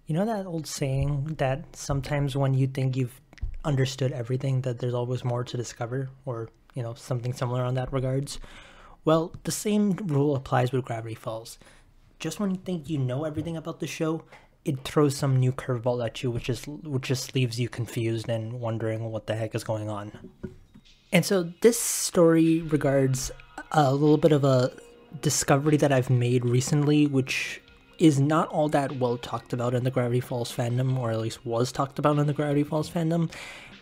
You know that old saying that sometimes when you think you've understood everything, that there's always more to discover, or, something similar on that regards? Well, the same rule applies with Gravity Falls. Just when you think you know everything about the show, it throws some new curveball at you, which just leaves you confused and wondering what the heck is going on. And so this story regards a little bit of a discovery that I've made recently, which is not all that well talked about in the Gravity Falls fandom, or at least was talked about in the Gravity Falls fandom.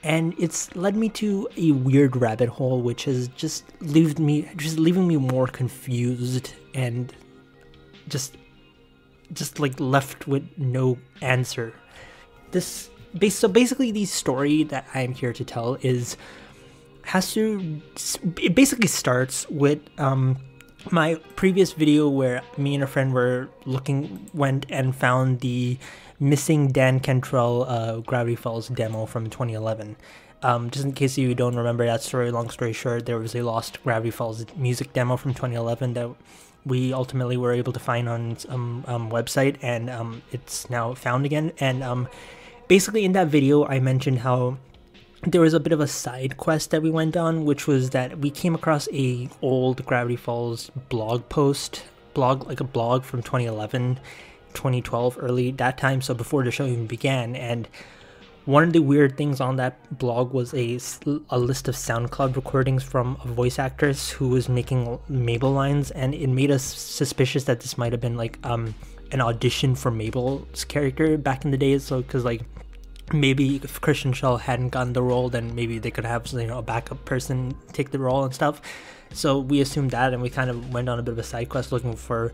And it's led me to a weird rabbit hole, which has just leaving me more confused and just like left with no answer. So basically, the story that I'm here to tell it basically starts with my previous video where me and a friend went and found the missing Dan Cantrell Gravity Falls demo from 2011. Just in case you don't remember that story, long story short, there was a lost Gravity Falls music demo from 2011 that we ultimately were able to find on some website, and it's now found again. And basically in that video I mentioned how there was a bit of a side quest that we went on, which was that we came across a old Gravity Falls blog from 2011, 2012, early that time, so before the show even began. And one of the weird things on that blog was a list of SoundCloud recordings from a voice actress who was making Mabel lines, and it made us suspicious that this might have been like an audition for Mabel's character back in the days. So because like maybe if Christian Shaw hadn't gotten the role, then maybe they could have a backup person take the role and stuff. So we assumed that, and we kind of went on a bit of a side quest looking for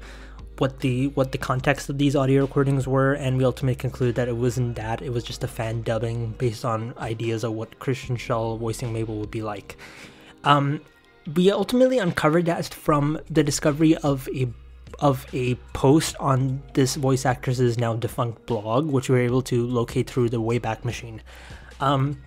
what the context of these audio recordings were, and we ultimately concluded that it wasn't that. It was just a fan dubbing based on ideas of what Christian Shaw voicing Mabel would be like. We ultimately uncovered that from the discovery of a post on this voice actress's now defunct blog, which we were able to locate through the Wayback Machine. On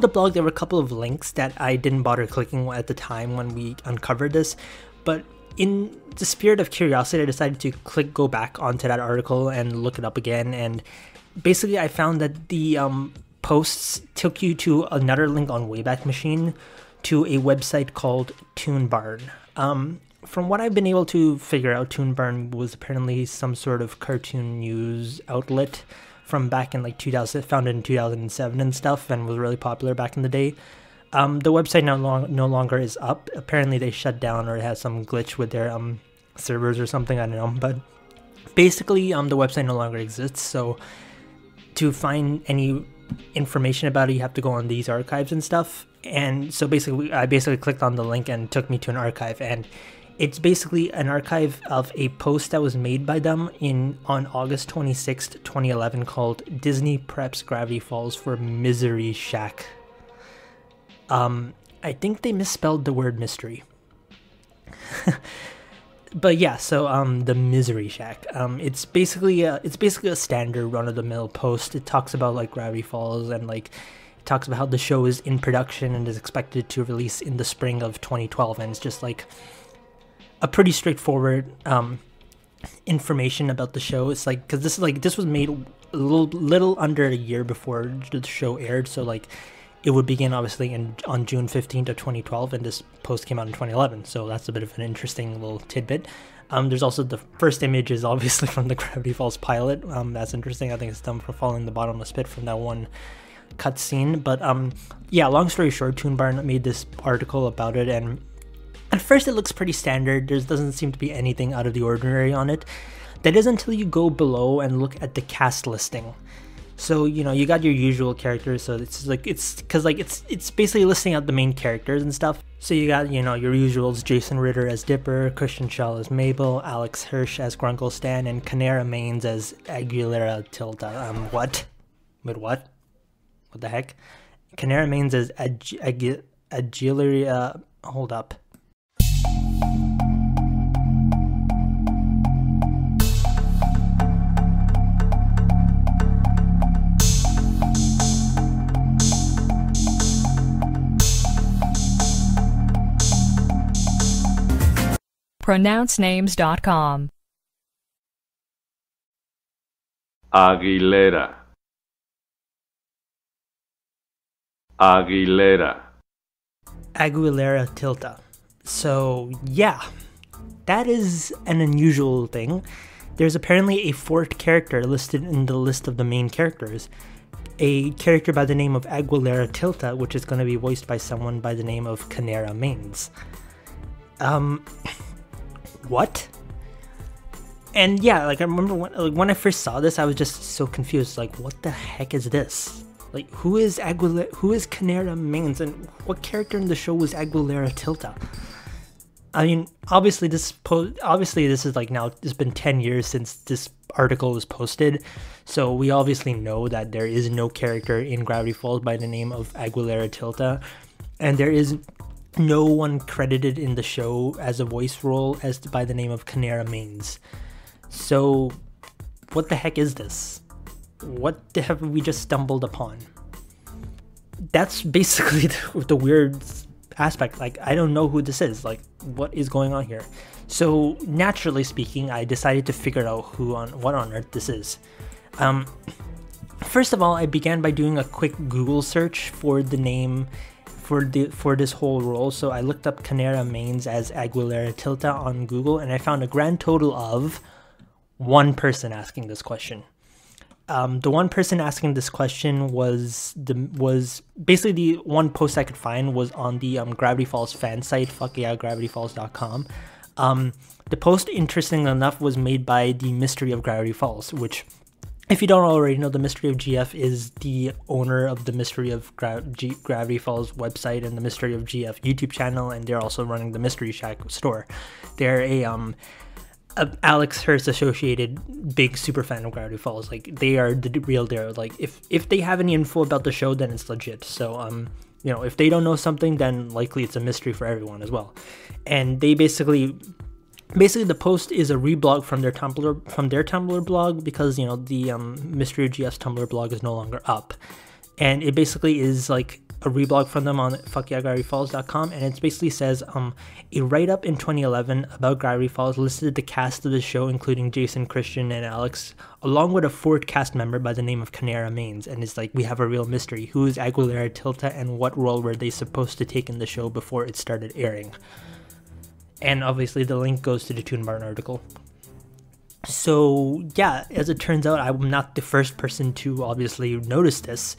the blog, there were a couple of links that I didn't bother clicking at the time when we uncovered this, but in the spirit of curiosity, I decided to go back onto that article and look it up again. And basically, I found that the posts took you to another link on Wayback Machine to a website called TuneBarn. From what I've been able to figure out, TuneBarn was apparently some sort of cartoon news outlet from back in like 2000, founded in 2007 and stuff, and was really popular back in the day. The website no longer is up. Apparently they shut down, or it has some glitch with their servers or something, I don't know. But basically the website no longer exists, so to find any information about it, you have to go on these archives and stuff. And so basically I clicked on the link and it took me to an archive, and it's basically an archive of a post that was made by them on August 26th, 2011 called Disney Preps Gravity Falls for Misery Shack. I think they misspelled the word mystery. But yeah, so the Misery Shack. It's basically a standard run-of-the-mill post. It talks about like Gravity Falls, and like it talks about how the show is in production and is expected to release in the spring of 2012, and it's just like a pretty straightforward information about the show. It's like, because this was made a little under a year before the show aired, so like it would begin obviously on June 15th of 2012, and this post came out in 2011, so that's a bit of an interesting little tidbit. There's also the first image is obviously from the Gravity Falls pilot. That's interesting. I think it's done for following the bottomless pit from that one cutscene. But yeah, long story short, TuneBarn made this article about it, and at first it looks pretty standard. There doesn't seem to be anything out of the ordinary on it. That is until you go below and look at the cast listing. So, you got your usual characters, so it's basically listing out the main characters and stuff. So you got, your usuals: Jason Ritter as Dipper, Christian Shaw as Mabel, Alex Hirsch as Grunkle Stan, and Canara Manes as Aguilera Tilta. What? Wait, what? What the heck? Canara Manes as Aguilera, hold up. pronouncenames.com. Aguilera. Aguilera. Aguilera Tilta. So yeah, that is an unusual thing. There's apparently a fourth character listed in the list of the main characters. A character by the name of Aguilera Tilta, which is going to be voiced by someone by the name of Canara Manes. What? And yeah, like I remember when I first saw this, I was just so confused. Like, what the heck is this? Like, who is Canara Manes, and what character in the show was Aguilera Tilta? I mean, obviously this is like now it's been 10 years since this article was posted, so we obviously know that there is no character in Gravity Falls by the name of Aguilera Tilta, and there is no one credited in the show as a voice role as by the name of Canara Manes. So what the heck is this? What have we just stumbled upon? That's basically the weird aspect. Like, I don't know who this is. Like, what is going on here? So naturally speaking, I decided to figure out what on earth this is. First of all, I began by doing a quick Google search for the name for this whole role. So I looked up Canara Manes as Aguilera Tilta on Google, and I found a grand total of one person asking this question. The one person asking this question was basically the one post I could find was on the Gravity Falls fan site, fuckyeahgravityfalls.com. The post, interestingly enough, was made by the Mystery of Gravity Falls, which, if you don't already know, the Mystery of GF is the owner of the Mystery of Gravity Falls website and the Mystery of GF YouTube channel, and they're also running the Mystery Shack store. They're a Alex Hurst associated big super fan of Gravity Falls. Like, they are the real deal. Like, if they have any info about the show, then it's legit. So you know, if they don't know something, then likely it's a mystery for everyone as well. And they basically the post is a reblog from their Tumblr blog, because, you know, the Mystery of GF's Tumblr blog is no longer up, and it basically is like a reblog from them on fuckyeahgravityfalls.com, and it basically says a write-up in 2011 about Gravity Falls listed the cast of the show, including Jason, Christian, and Alex, along with a fourth cast member by the name of Canara Manes, and it's like, we have a real mystery. Who is Aguilera Tilta, and what role were they supposed to take in the show before it started airing? And obviously the link goes to the Toon Barn article. So yeah, as it turns out, I'm not the first person to obviously notice this.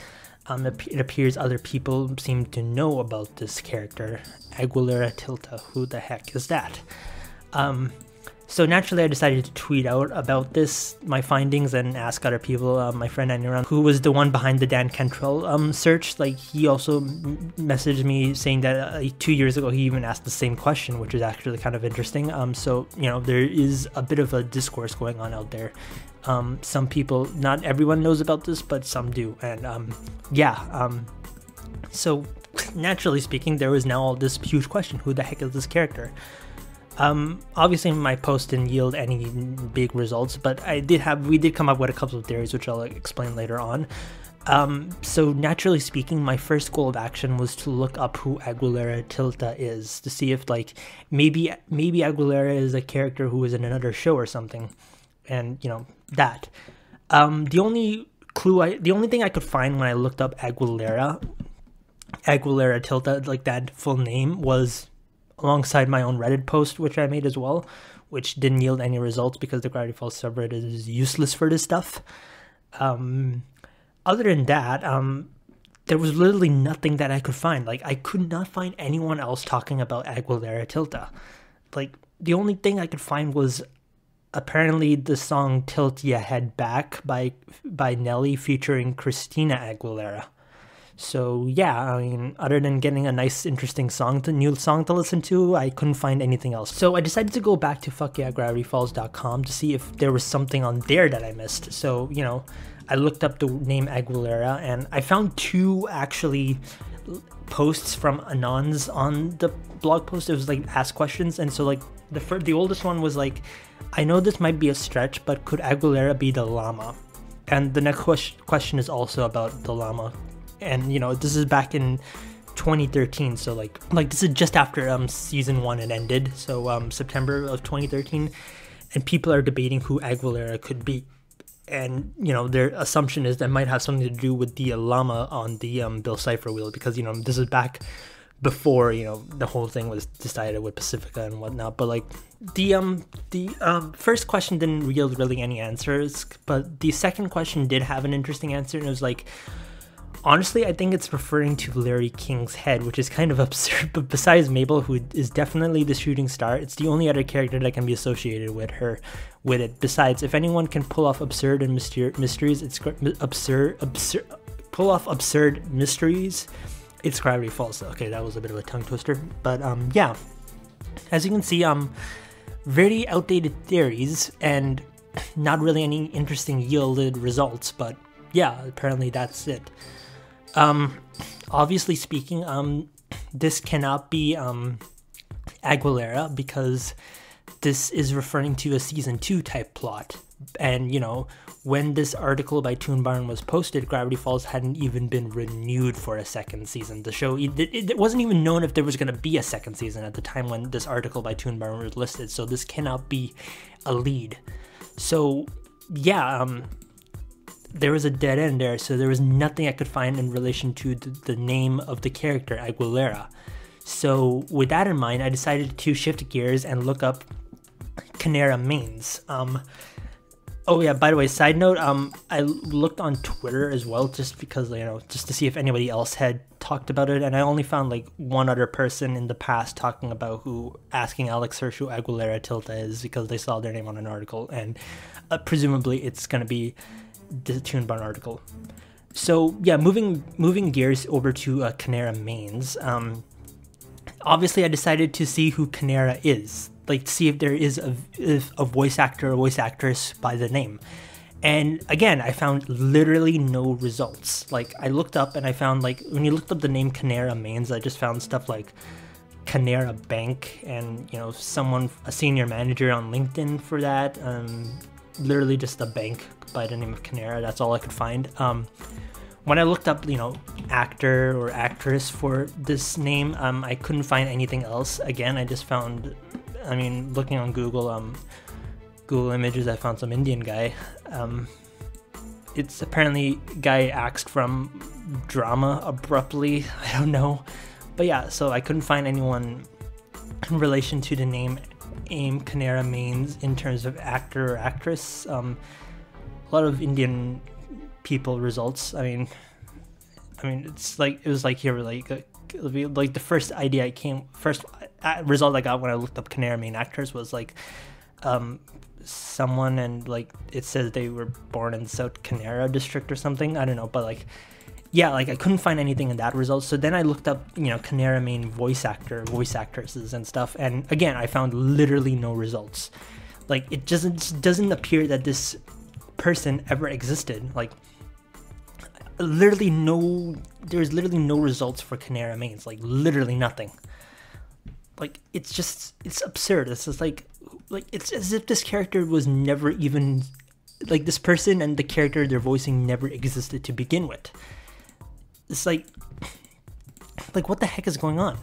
It appears other people seem to know about this character, Aguilera Tilta. Who the heck is that? So naturally, I decided to tweet out about my findings, and ask other people. My friend Aniran, who was the one behind the Dan Cantrell search, like, he also messaged me saying that 2 years ago he even asked the same question, which is actually kind of interesting. So, you know, there is a bit of a discourse going on out there. Some people, not everyone knows about this, but some do. And so naturally speaking, there was now all this huge question: who the heck is this character? Obviously my post didn't yield any big results, but we did come up with a couple of theories, which I'll explain later on. So naturally speaking, my first goal of action was to look up who Aguilera Tilta is, to see if, like, maybe Aguilera is a character who is in another show or something, and, you know, that. The only thing I could find when I looked up Aguilera Tilta, like that full name, was alongside my own Reddit post, which I made as well, which didn't yield any results because the Gravity Falls subreddit is useless for this stuff. Other than that, there was literally nothing that I could find. Like, I could not find anyone else talking about Aguilera Tilta. Like, the only thing I could find was apparently the song Tilt Ya Head Back by Nelly featuring Christina Aguilera. So yeah, I mean, other than getting a nice, interesting new song to listen to, I couldn't find anything else. So I decided to go back to fuckyeahgravityfalls.com to see if there was something on there that I missed. So, you know, I looked up the name Aguilera, and I found two actually posts from Anons on the blog post. It was like ask questions, and so like the oldest one was like, I know this might be a stretch, but could Aguilera be the llama? And the next question is also about the llama. And, you know, this is back in 2013, so like this is just after season 1 had ended, so September of 2013, and people are debating who Aguilera could be. and you know, their assumption is that might have something to do with the llama on the Bill Cipher wheel, because you know, this is back before, you know, the whole thing was decided with Pacifica and whatnot. But like the first question didn't yield really any answers, but the second question did have an interesting answer, and it was like, honestly, I think it's referring to Larry King's head, which is kind of absurd. But besides Mabel, who is definitely the shooting star, it's the only other character that can be associated with her, with it. Besides, if anyone can pull off absurd and mysteries, it's pull off absurd mysteries, it's Gravity Falls. Okay, that was a bit of a tongue twister, but yeah, as you can see, very outdated theories and not really any interesting yielded results. But yeah, apparently that's it. Obviously speaking, this cannot be Aguilera, because this is referring to a season 2 type plot. And you know, when this article by Toon Barn was posted, Gravity Falls hadn't even been renewed for a second season. The show, it wasn't even known if there was going to be a second season at the time when this article by Toon Barn was listed, so this cannot be a lead. So yeah, there was a dead end there, so there was nothing I could find in relation to the name of the character, Aguilera. So with that in mind, I decided to shift gears and look up Canara Manes. Oh yeah, by the way, side note, I looked on Twitter as well, just because, you know, just to see if anybody else had talked about it, and I only found like one other person in the past talking about asking Alex Hirsch who Aguilera Tilta is, because they saw their name on an article, and presumably it's gonna be the Toon Barn article. So yeah, moving gears over to Canara Manes. Obviously I decided to see who Canara is, like to see if there is a voice actor or voice actress by the name. And again, I found literally no results. Like I looked up and I found, like, when you looked up the name Canara Manes, I just found stuff like Canara Bank and, you know, a senior manager on LinkedIn for that. Literally just a bank by the name of Canara. That's all I could find. When I looked up, you know, actor or actress for this name, I couldn't find anything else. Again, I just found, I mean, looking on Google Images, I found some Indian guy. It's apparently guy axed from drama abruptly. I don't know. But yeah, so I couldn't find anyone in relation to the name Canara Manes in terms of actor or actress. A lot of Indian people results. I mean, it's like, it was like here, like the first result I got when I looked up Canara Main actors was like, someone, and like it says they were born in South Canara district or something. I don't know, but like, yeah, like I couldn't find anything in that result. So then I looked up, you know, Canara Main voice actresses and stuff, and again I found literally no results. Like it just doesn't appear that this person ever existed. Like there's literally no results for Canara Manes, like literally nothing. Like it's absurd. It's just like it's as if this character was never even, like, this person and the character they're voicing never existed to begin with. It's like what the heck is going on?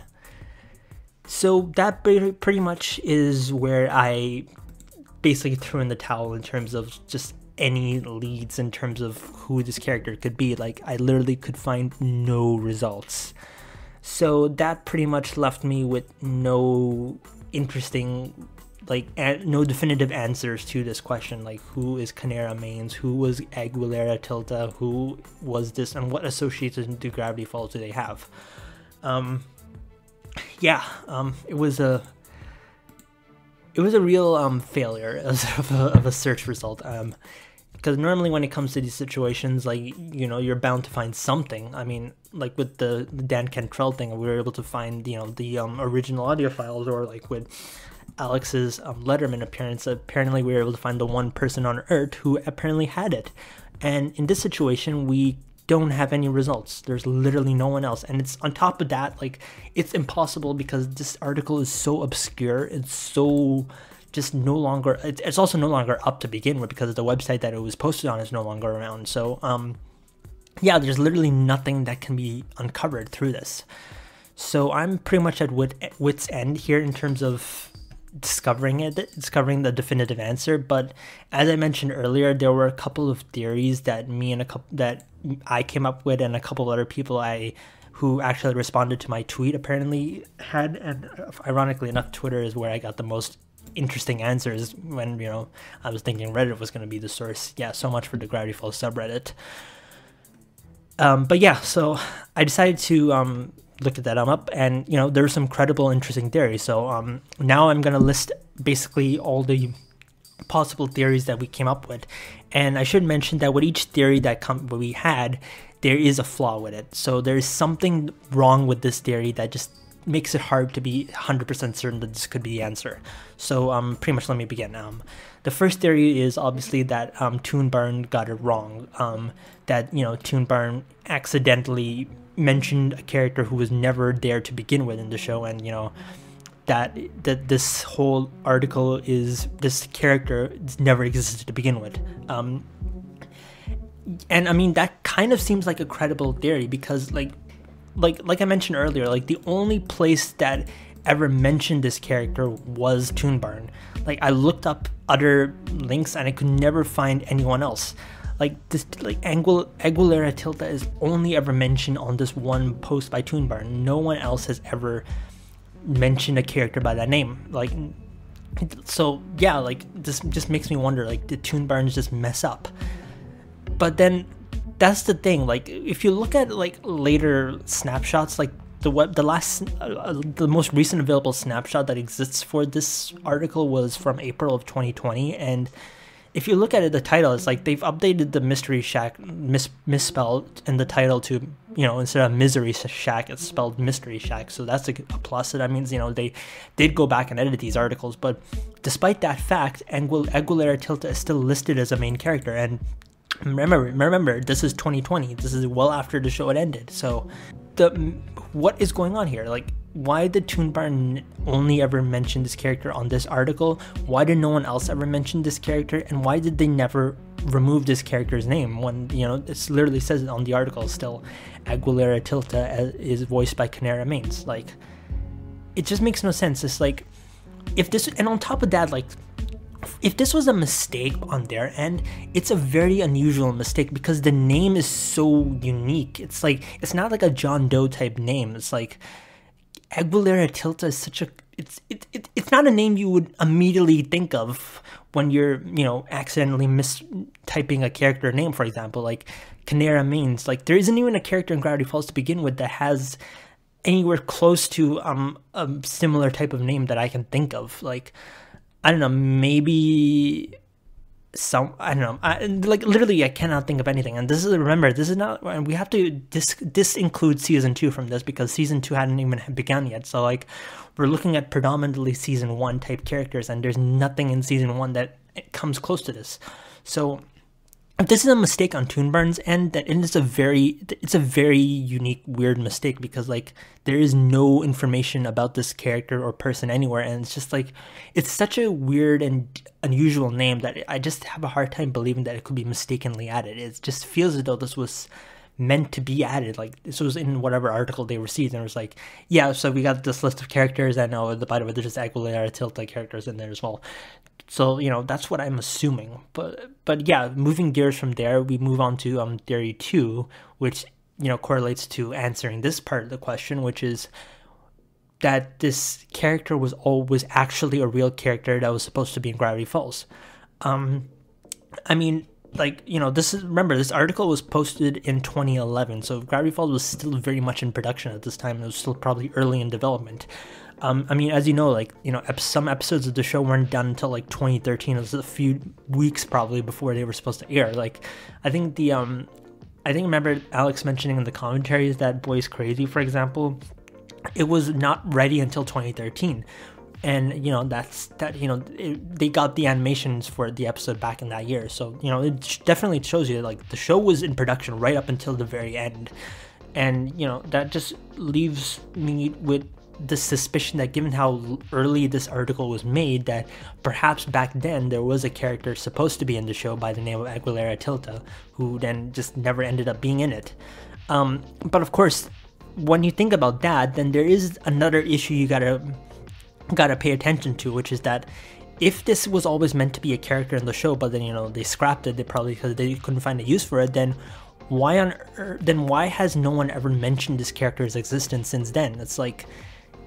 So that pretty much is where I basically threw in the towel in terms of just any leads in terms of who this character could be. Like I literally could find no results. So that pretty much left me with no interesting, like, no definitive answers to this question, like who is Canara Manes, who was Aguilera Tilta, who was this, and what associations to Gravity Falls do they have. It was a real failure of a search result, because normally when it comes to these situations, like, you know, you're bound to find something. I mean, like with the Dan Cantrell thing, we were able to find, you know, the original audio files, or like with Alex's Letterman appearance, apparently we were able to find the one person on Earth who apparently had it. And in this situation, we don't have any results. There's literally no one else. And it's on top of that, like, it's impossible because this article is so obscure. It's so just no longer, it's also no longer up to begin with, because the website that it was posted on is no longer around. So, yeah, there's literally nothing that can be uncovered through this. So I'm pretty much at wit's end here in terms of discovering the definitive answer. But as I mentioned earlier, there were a couple of theories that I came up with, and a couple of other people who actually responded to my tweet apparently had. And ironically enough, Twitter is where I got the most interesting answers when, you know, I was thinking Reddit was going to be the source. Yeah, so much for the Gravity Falls subreddit. But yeah, so I decided to look at that up, and, you know, there's some credible, interesting theories. So now I'm going to list basically all the possible theories that we came up with. And I should mention that with each theory that we had, there is a flaw with it. So there's something wrong with this theory that just makes it hard to be 100% certain that this could be the answer. So pretty much let me begin. The first theory is obviously that Toonbarn got it wrong. That, you know, Toonbarn accidentally mentioned a character who was never there to begin with in the show, and, you know, that this whole article is this character never existed to begin with. And I mean, that kind of seems like a credible theory, because like I mentioned earlier, like the only place that ever mentioned this character was Toonbarn. Like I looked up other links and I could never find anyone else. Like this, like Aguilera Tilta is only ever mentioned on this one post by Toonbarn. No one else has ever mentioned a character by that name. Like, so yeah, like this just makes me wonder, like, did Toonbarn just mess up? But then that's the thing, like if you look at like later snapshots, like the most recent available snapshot that exists for this article was from April of 2020, and if you look at it, the title is like they've updated the Mystery Shack misspelled in the title to, you know, instead of Misery Shack, it's spelled Mystery Shack. So that's a plus. So that means, you know, they did go back and edit these articles. But despite that fact, Aguilera Tilta is still listed as a main character. And remember, this is 2020. This is well after the show had ended. So what is going on here? Like, why did Toonbarn only ever mention this character on this article? Why did no one else ever mention this character? And why did they never remove this character's name when, you know, it literally says it on the article still, Aguilera Tilta is voiced by Canara Manes? Like, it just makes no sense. It's like, if this, and on top of that, like, if this was a mistake on their end, it's a very unusual mistake because the name is so unique. It's like, it's not like a John Doe type name. It's like, Aguilera Tilta is such a, it's not a name you would immediately think of when you're, you know, accidentally mistyping a character name, for example. Like Canara Manes, like there isn't even a character in Gravity Falls to begin with that has anywhere close to a similar type of name that I can think of. Like, I don't know, maybe I don't know, like literally I cannot think of anything. And this is, remember, this is not, we have to, this includes season 2 from this, because season 2 hadn't even begun yet. So like, we're looking at predominantly season 1 type characters, and there's nothing in season 1 that comes close to this. So if this is a mistake on Toonbarn's end, that it's a very unique, weird mistake, because like there is no information about this character or person anywhere, and it's just like, it's such a weird and unusual name that I just have a hard time believing that it could be mistakenly added. It just feels as though this was meant to be added. Like this was in whatever article they received, and it was like, yeah, so we got this list of characters, and by the way, there's just Aguilera Tilta characters in there as well. So, you know, that's what I'm assuming. But yeah, moving gears from there, we move on to theory 2, which, you know, correlates to answering this part of the question, which is that this character was always actually a real character that was supposed to be in Gravity Falls. I mean, like, you know, remember, this article was posted in 2011, so Gravity Falls was still very much in production at this time. It was still probably early in development. I mean, as you know, like, you know, some episodes of the show weren't done until like 2013. It was a few weeks probably before they were supposed to air. Like, I think remember Alex mentioning in the commentaries that Boy's Crazy, for example, it was not ready until 2013. And, you know, they got the animations for the episode back in that year. So, you know, it definitely shows you that, like, the show was in production right up until the very end. And, you know, that just leaves me with the suspicion that, given how early this article was made, that perhaps back then there was a character supposed to be in the show by the name of Aguilera Tilta, who then just never ended up being in it. But of course, when you think about that, then there is another issue you gotta gotta pay attention to, which is that if this was always meant to be a character in the show, but then, you know, they scrapped it, they probably because they couldn't find a use for it, then why on earth, then why has no one ever mentioned this character's existence since then? It's like,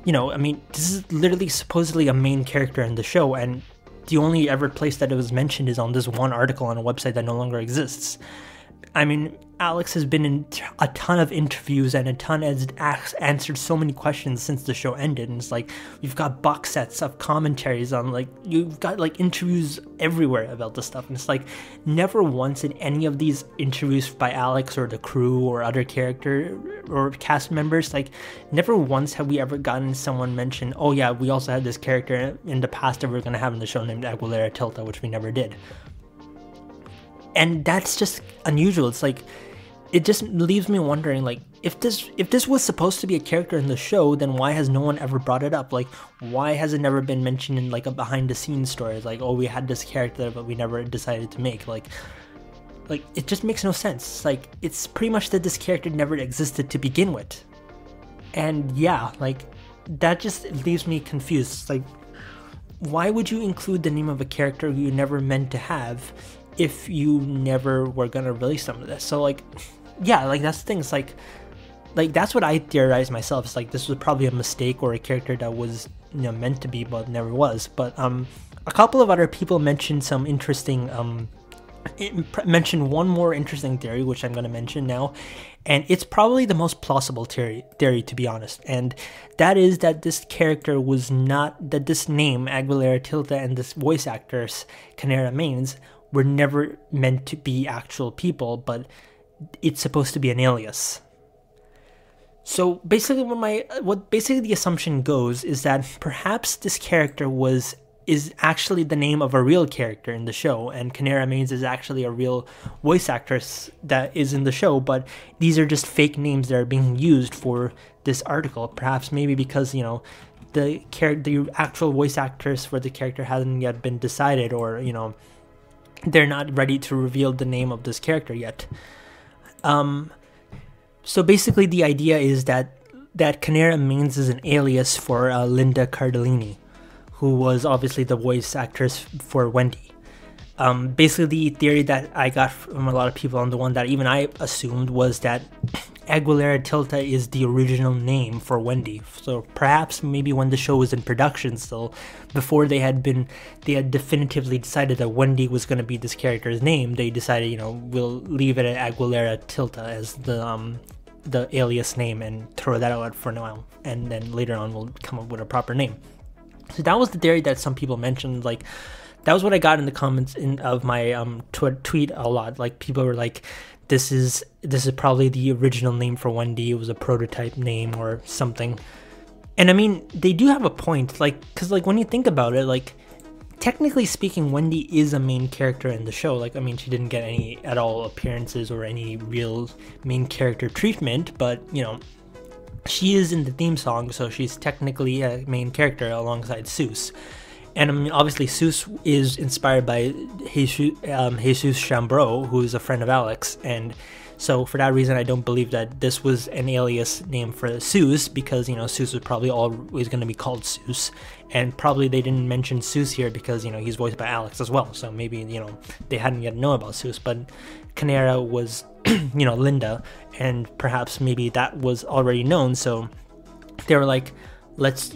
you know, I mean, this is literally supposedly a main character in the show, and the only ever place that it was mentioned is on this one article on a website that no longer exists. I mean, Alex has been in a ton of interviews and has answered so many questions since the show ended, and it's like, you've got box sets of commentaries on, like, you've got like interviews everywhere about this stuff, and it's like, never once in any of these interviews by Alex or the crew or other character or cast members, like, never once have we ever gotten someone mention, oh yeah, we also had this character in the past that we were going to have in the show named Aguilera Tilta, which we never did. And that's just unusual. It's like, it just leaves me wondering, like, if this was supposed to be a character in the show, then why has no one ever brought it up? Like, why has it never been mentioned in like a behind the scenes story? It's like, oh, we had this character but we never decided to make, like it just makes no sense. It's like, it's pretty much that this character never existed to begin with. And yeah, like, that just leaves me confused. It's like, why would you include the name of a character you never meant to have if you never were gonna release some of this? So like, yeah, like, that's the thing. It's like that's what I theorized myself. It's like, this was probably a mistake or a character that was, you know, meant to be but never was. But a couple of other people mentioned some interesting mentioned one more interesting theory, which I'm going to mention now, and it's probably the most plausible theory to be honest, and that is that this character was not, that this name Aguilera Tilta and this voice actress Canara Manes were never meant to be actual people, but it's supposed to be an alias. So basically what the assumption goes is that perhaps this character is actually the name of a real character in the show, and Canara Manes is actually a real voice actress that is in the show, but these are just fake names that are being used for this article. Perhaps maybe because, you know, the actual voice actress for the character hasn't yet been decided, or, you know, they're not ready to reveal the name of this character yet. So basically the idea is that Canara Manes is an alias for Linda Cardellini, who was obviously the voice actress for Wendy. Basically the theory that I got from a lot of people, and the one that even I assumed, was that Aguilera Tilta is the original name for Wendy. So perhaps maybe when the show was in production still, before they had definitively decided that Wendy was going to be this character's name, they decided, you know, we'll leave it at Aguilera Tilta as the alias name and throw that out for now, and then later on we'll come up with a proper name. So that was the theory that some people mentioned. Like, that was what I got in the comments of my tweet a lot. Like, people were like, this is probably the original name for Wendy. It was a prototype name or something. And I mean, they do have a point, like, because like when you think about it, like, technically speaking, Wendy is a main character in the show. Like, I mean, she didn't get any at all appearances or any real main character treatment, but, you know, she is in the theme song, so she's technically a main character alongside Seuss. And I mean, obviously Seuss is inspired by Jesus Chambreau, who is a friend of Alex, and so for that reason I don't believe that this was an alias name for Seuss, because, you know, Seuss was probably always going to be called Seuss, and probably they didn't mention Seuss here because, you know, he's voiced by Alex as well, so maybe, you know, they hadn't yet known about Seuss. But Canara was you know, Linda, and perhaps maybe that was already known, so they were like, let's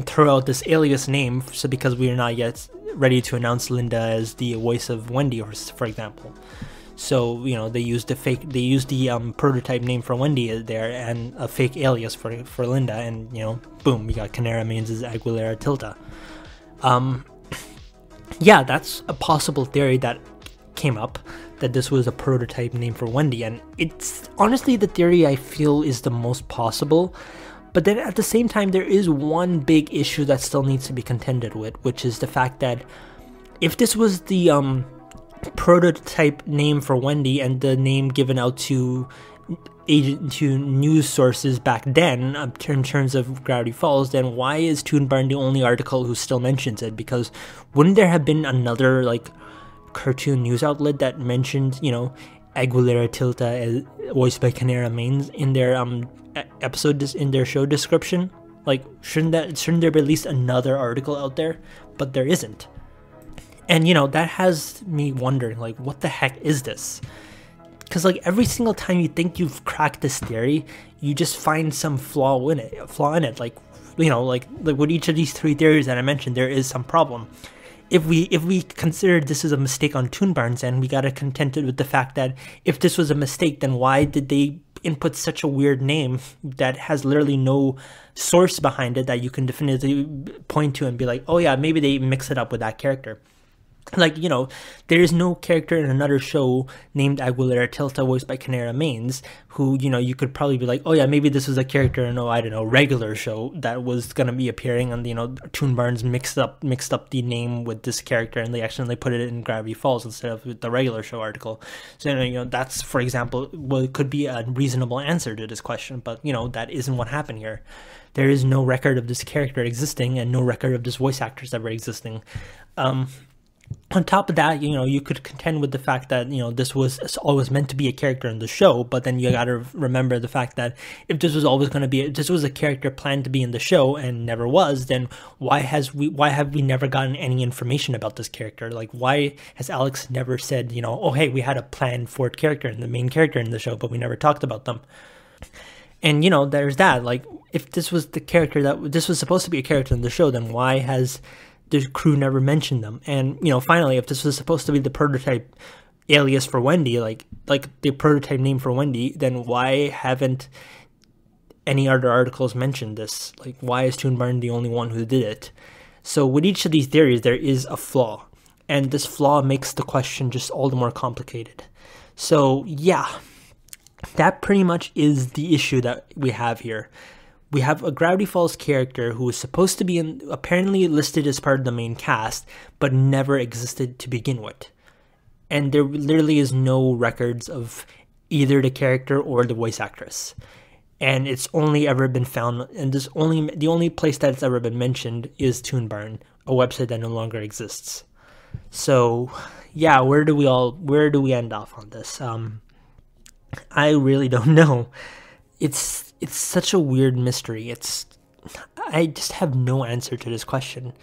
throw out this alias name, so because we are not yet ready to announce Linda as the voice of Wendy, for example. So, you know, they used the prototype name for Wendy there and a fake alias for Linda, and, you know, boom, we got Canara Manes' Aguilera Tilta. Yeah, that's a possible theory that came up, that this was a prototype name for Wendy, and it's honestly the theory I feel is the most possible. But then at the same time, there is one big issue that still needs to be contended with, which is the fact that if this was the prototype name for Wendy and the name given out to news sources back then in terms of Gravity Falls, then why is Toon Barn the only article who still mentions it? Because wouldn't there have been another, like, cartoon news outlet that mentioned, you know, Aguilera Tilta voiced by Canara Manes in their episode, in their show description? Like, shouldn't there be at least another article out there? But there isn't. And, you know, that has me wondering, like, what the heck is this? Because, like, every single time you think you've cracked this theory, you just find some flaw in it. Like, you know, like with each of these 3 theories that I mentioned, there is some problem. If we consider this is a mistake on ToonBarn's end, we gotta contend with the fact that if this was a mistake, then why did they input such a weird name that has literally no source behind it that you can definitively point to and be like, oh yeah, maybe they mix it up with that character. Like, you know, there is no character in another show named Aguilera Tilta, voiced by Canara Manes, who, you know, you could probably be like, oh yeah, maybe this was a character in, I don't know, regular show that was gonna be appearing, and, you know, ToonBarn's mixed up the name with this character, and they accidentally put it in Gravity Falls instead of the regular show article. So, you know, that's, for example, what could be a reasonable answer to this question, but, you know, that isn't what happened here. There is no record of this character existing, and no record of this voice actors ever existing. On top of that, you know, you could contend with the fact that, you know, this was always meant to be a character in the show, but then you gotta remember the fact that if this was always going to be, if this was a character planned to be in the show and never was, then why have we never gotten any information about this character? Like, why has Alex never said, you know, oh hey, we had a plan for a character and the main character in the show, but we never talked about them? And, you know, there's that. Like, if this was the character that this was supposed to be a character in the show, then why has the crew never mentioned them? And, you know, finally, if this was supposed to be the prototype alias for Wendy, like the prototype name for Wendy, then why haven't any other articles mentioned this? Like, why is ToonBarn the only one who did it? So with each of these theories, there is a flaw, and this flaw makes the question just all the more complicated. So yeah, that pretty much is the issue that we have here. We have a Gravity Falls character who is supposed to be apparently listed as part of the main cast, but never existed to begin with. And there literally is no records of either the character or the voice actress. And it's only ever been found, and the only place that it's ever been mentioned is ToonBarn, a website that no longer exists. So yeah, where do we end off on this? I really don't know. It's such a weird mystery. I just have no answer to this question.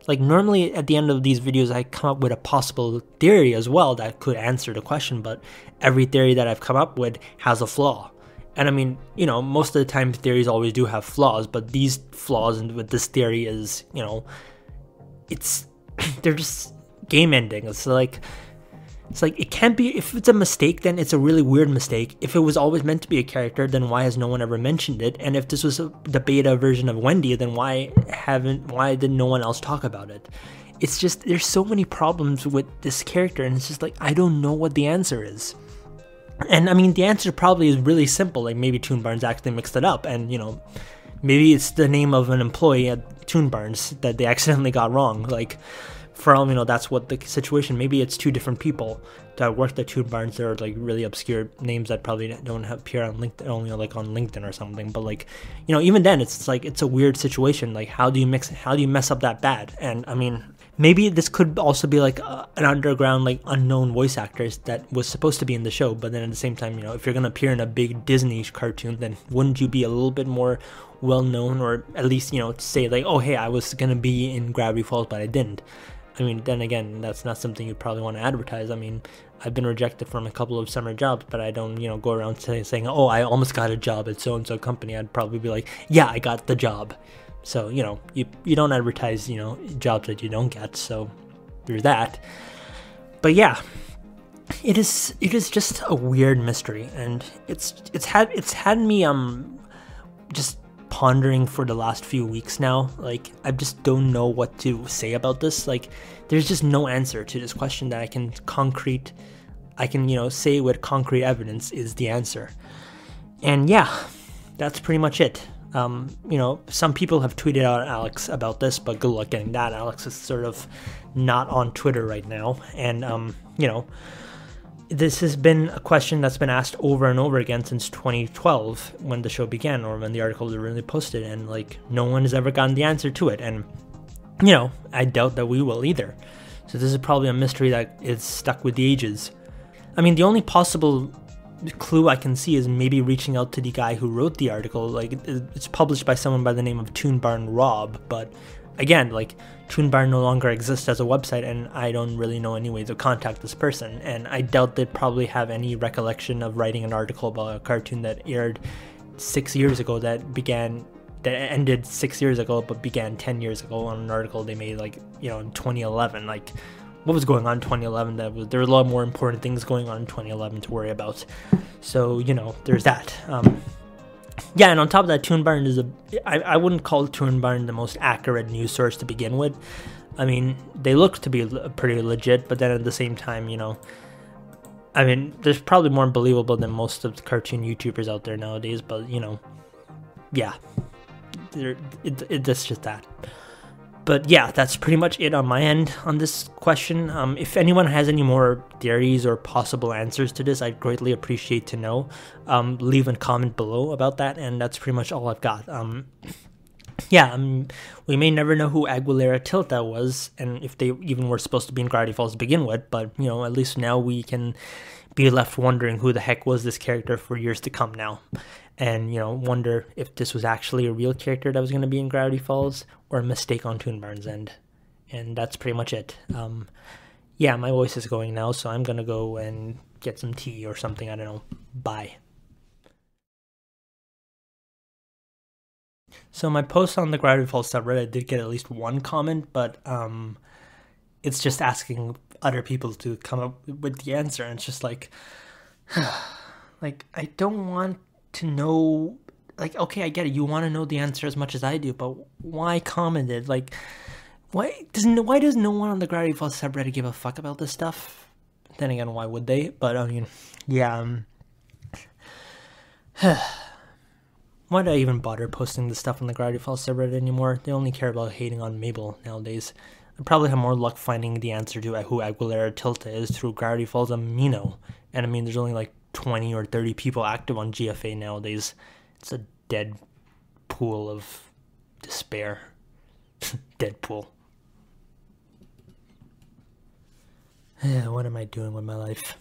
Like, normally at the end of these videos, I come up with a possible theory as well that could answer the question, but every theory that I've come up with has a flaw. And I mean, you know, most of the time theories always do have flaws, but these flaws with this theory is, you know, they're just game ending. It's like it can't be. If it's a mistake, then it's a really weird mistake. If it was always meant to be a character, then why has no one ever mentioned it? And if this was the beta version of Wendy, then why did no one else talk about it? It's just, there's so many problems with this character, and it's just like, I don't know what the answer is. And I mean, the answer probably is really simple. Like, maybe ToonBarn's actually mixed it up, and, you know, maybe it's the name of an employee at ToonBarn's that they accidentally got wrong. Like, for all we know, that's what the situation. Maybe it's 2 different people that worked at ToonBarn's. They're like really obscure names that probably don't appear on LinkedIn, only like on LinkedIn or something. But like, you know, even then, it's like, it's a weird situation. Like, how do you mess up that bad? And I mean, maybe this could also be like an underground, like, unknown voice actors that was supposed to be in the show. But then at the same time, you know, if you're gonna appear in a big Disney cartoon, then wouldn't you be a little bit more well known, or at least, you know, say like, oh hey, I was gonna be in Gravity Falls, but I didn't. I mean, then again, that's not something you'd probably want to advertise. I mean, I've been rejected from a couple of summer jobs, but I don't, you know, go around saying, oh, I almost got a job at so-and-so company. I'd probably be like, yeah, I got the job. So, you know, you don't advertise, you know, jobs that you don't get. So there's that. But yeah, it is just a weird mystery, and it's had me just pondering for the last few weeks now. Like, I just don't know what to say about this. Like, there's just no answer to this question that I can you know, say with concrete evidence is the answer. And yeah, that's pretty much it. You know, some people have tweeted out Alex about this, but good luck getting that. Alex is sort of not on Twitter right now, and you know, this has been a question that's been asked over and over again since 2012, when the show began, or when the articles were really posted, and like, no one has ever gotten the answer to it. And, you know, I doubt that we will either. So this is probably a mystery that is stuck with the ages. I mean, the only possible clue I can see is maybe reaching out to the guy who wrote the article. Like, it's published by someone by the name of Toonbarn Rob, but again, like, Toonbarn no longer exists as a website, and I don't really know any way to contact this person, and I doubt they'd probably have any recollection of writing an article about a cartoon that aired 6 years ago, that ended 6 years ago but began 10 years ago on an article they made, like, you know, in 2011. Like, what was going on in 2011? There were a lot more important things going on in 2011 to worry about. So, you know, there's that. Yeah, and on top of that, Toonbarn is I wouldn't call Toonbarn the most accurate news source to begin with. I mean, they look to be pretty legit, but then at the same time, you know, I mean, there's probably more believable than most of the cartoon YouTubers out there nowadays, but, you know, yeah, it's just that. But yeah, that's pretty much it on my end on this question. If anyone has any more theories or possible answers to this, I'd greatly appreciate to know. Leave a comment below about that, and that's pretty much all I've got. Yeah, we may never know who Aguilera Tilta was, and if they even were supposed to be in Gravity Falls to begin with, but, you know, at least now we can be left wondering who the heck was this character for years to come now. And, you know, wonder if this was actually a real character that was going to be in Gravity Falls, or a mistake on Toonbarn's end. And that's pretty much it. Yeah, my voice is going now, so I'm going to go and get some tea or something, I don't know. Bye. So my post on the Gravity Falls subreddit did get at least one comment, but it's just asking other people to come up with the answer, and it's just like, like, I don't want to know, like, okay, I get it, you want to know the answer as much as I do, but why comment it? Like, why does no one on the Gravity Falls subreddit give a fuck about this stuff? Then again, why would they? But I mean, yeah, why do I even bother posting this stuff on the Gravity Falls subreddit anymore? They only care about hating on Mabel nowadays. I probably have more luck finding the answer to who Aguilera Tilta is through Gravity Falls LEMMiNO. And I mean, there's only like 20 or 30 people active on GFA nowadays. It's a dead pool of despair. Deadpool. What am I doing with my life?